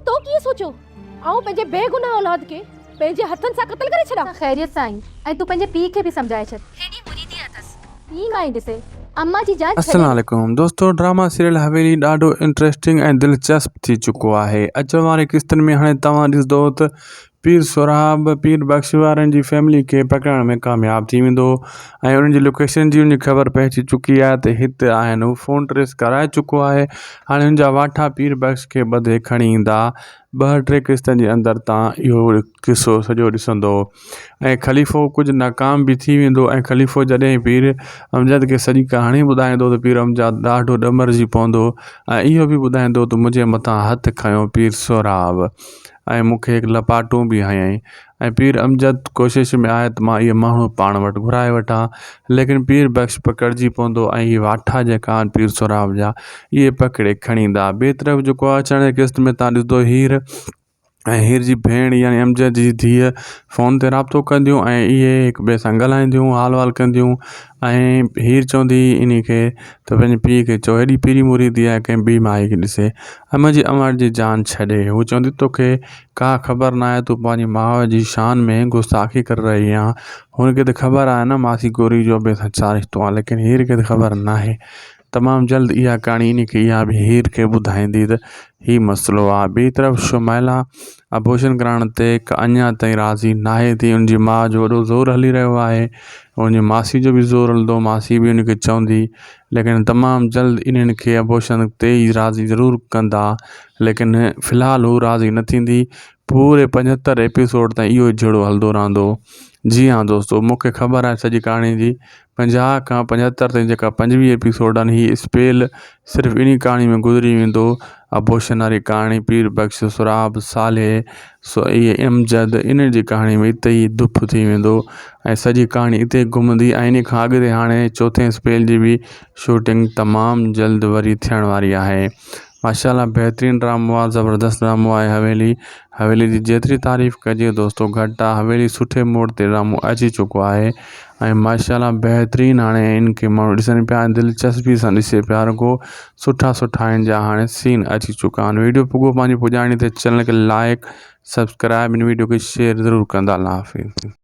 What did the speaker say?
तो कीअं सोचो आऊं पंहिंजे बेगुनाह औलाद खे पंहिंजे हथनि सां क़त्ल करे छॾां? खैरियत सां आई ऐं तूं पंहिंजे पीउ खे बि सम्झाए छॾ। हेॾी मुरीदी अथसि पीउ मां ई ॾिसे अम्मा जी जान। अस्सलाम वालेकुम दोस्तों, ड्रामा सीरियल हवेली ॾाढो इंटरेस्टिंग ऐं दिलचस्प थी चुको आहे। अचण वारी किस्तनि में हाणे तव्हां ॾिसंदो त पीर सोराब पीर बख्श वारनि जी फैमिली खे पकड़ण में कामयाबु थी वेंदो ऐं उन्हनि जी लोकेशन जी उनजी ख़बर पइजी चुकी आहे त हिते आहिनि। हू फ़ोन ट्रेस कराए चुको आहे। हाणे हुन जा वाठा पीर बख्श खे ॿधे खणी ईंदा। 2-3 किस्तनि जे अंदरि तव्हां इहो किसो सॼो ॾिसंदो ऐं ख़लीफ़ो कुझु नाकाम बि थी वेंदो ऐं ख़लीफ़ो जॾहिं पीर अमजद खे सॼी कहाणी ॿुधाईंदो त पीर अमजद ॾाढो ॾमरजी पवंदो ऐं इहो बि ॿुधाईंदो त मुंहिंजे मथां हथु खयो पीर सोराब ऐं मूंखे हिकु लपाटूं बि हयईं ऐं पीर अमजद कोशिशि में आहे त मां इहे माण्हू पाण वटि घुराए वठां, लेकिन पीर बख्श पकड़जी पवंदो ऐं इहे वाठा जेका आहिनि पीर सोराब जा इहे पकिड़े खणी ईंदा। ॿिए तरफ़ जेको आहे अचण जी किस्त में तव्हां ॾिसंदो हीर ऐं हीर जी भेण यानी अमजद जी धीअ फ़ोन ते राब्तो कंदियूं ऐं इहे हिक ॿिए सां ॻाल्हाईंदियूं, हाल वाल कंदियूं ऐं हीर चवंदी इन खे त पंहिंजे पीउ खे चओ हेॾी पीरी मुरीदी आहे कंहिं ॿी माई खे ॾिसे मुंहिंजी अमर जी जान छॾे। हू चवंदी तोखे का ख़बर न आहे, तूं पंहिंजी माउ जी शान में गुस्ताखी करे रही आहे। हुनखे त ख़बर आहे न मासी गोरी जो बि छा रिश्तो आहे, लेकिन हीर खे त ख़बर न आहे। तमामु जल्द इहा कहाणी इन खे इहा बि हीर खे ॿुधाईंदी त हीउ मसइलो आहे। ॿी तरफ़ शुमैला अबॉर्शन कराइण ते अञा ताईं राज़ी नाहे थी। उनजी माउ जो वॾो ज़ोर हली रहियो आहे, उनजी मासी जो बि ज़ोर हलंदो, मासी बि उनखे चवंदी, लेकिन तमामु जल्द इन्हनि खे अबॉर्शन ते ई राज़ी ज़रूरु कंदा, लेकिन फ़िलहालु हू राज़ी न थींदी। पूरे 75 एपिसोड ताईं इहो जहिड़ो हलंदो रहंदो। जी हाँ दोस्तों, मूंखे ख़बर आहे सॼी कहाणी जी 50 खां 75 ताईं जेका 25 एपिसोड आहिनि हीअ स्पेल सिर्फ़ु इन कहाणी में गुज़री वेंदो। अबॉर्शन वारी कहाणी पीर बख्श सोराब साले इहे अमजद इन जी कहाणी में हिते ई दुप थी वेंदो ऐं सॼी कहाणी हिते घुमंदी ऐं इन खां अॻिते हाणे 4थे स्पेल जी बि शूटिंग तमामु जल्द वरी थियण वारी आहे। माशाल्लाह बहितरीनु ड्रामो आहे, ज़बरदस्त ड्रामो आहे हवेली जी जेतिरी तारीफ़ कजे दोस्तों घटि आहे। हवेली सुठे मोड़ ते ड्रामो अची चुको आहे ऐं माशाल्लाह बहितरीनु हाणे इनखे माण्हू ॾिसनि पिया, दिलचस्पी सां ॾिसे पिया, रुगो सुठा हिन जा हाणे सीन अची चुका आहिनि। वीडियो पुॻो पंहिंजी पुॼाणी ते चैनल खे लाइक सब्सक्राइब इन वीडियो खे शेयर ज़रूरु कंदा। अल्लाह हाफ़िज़।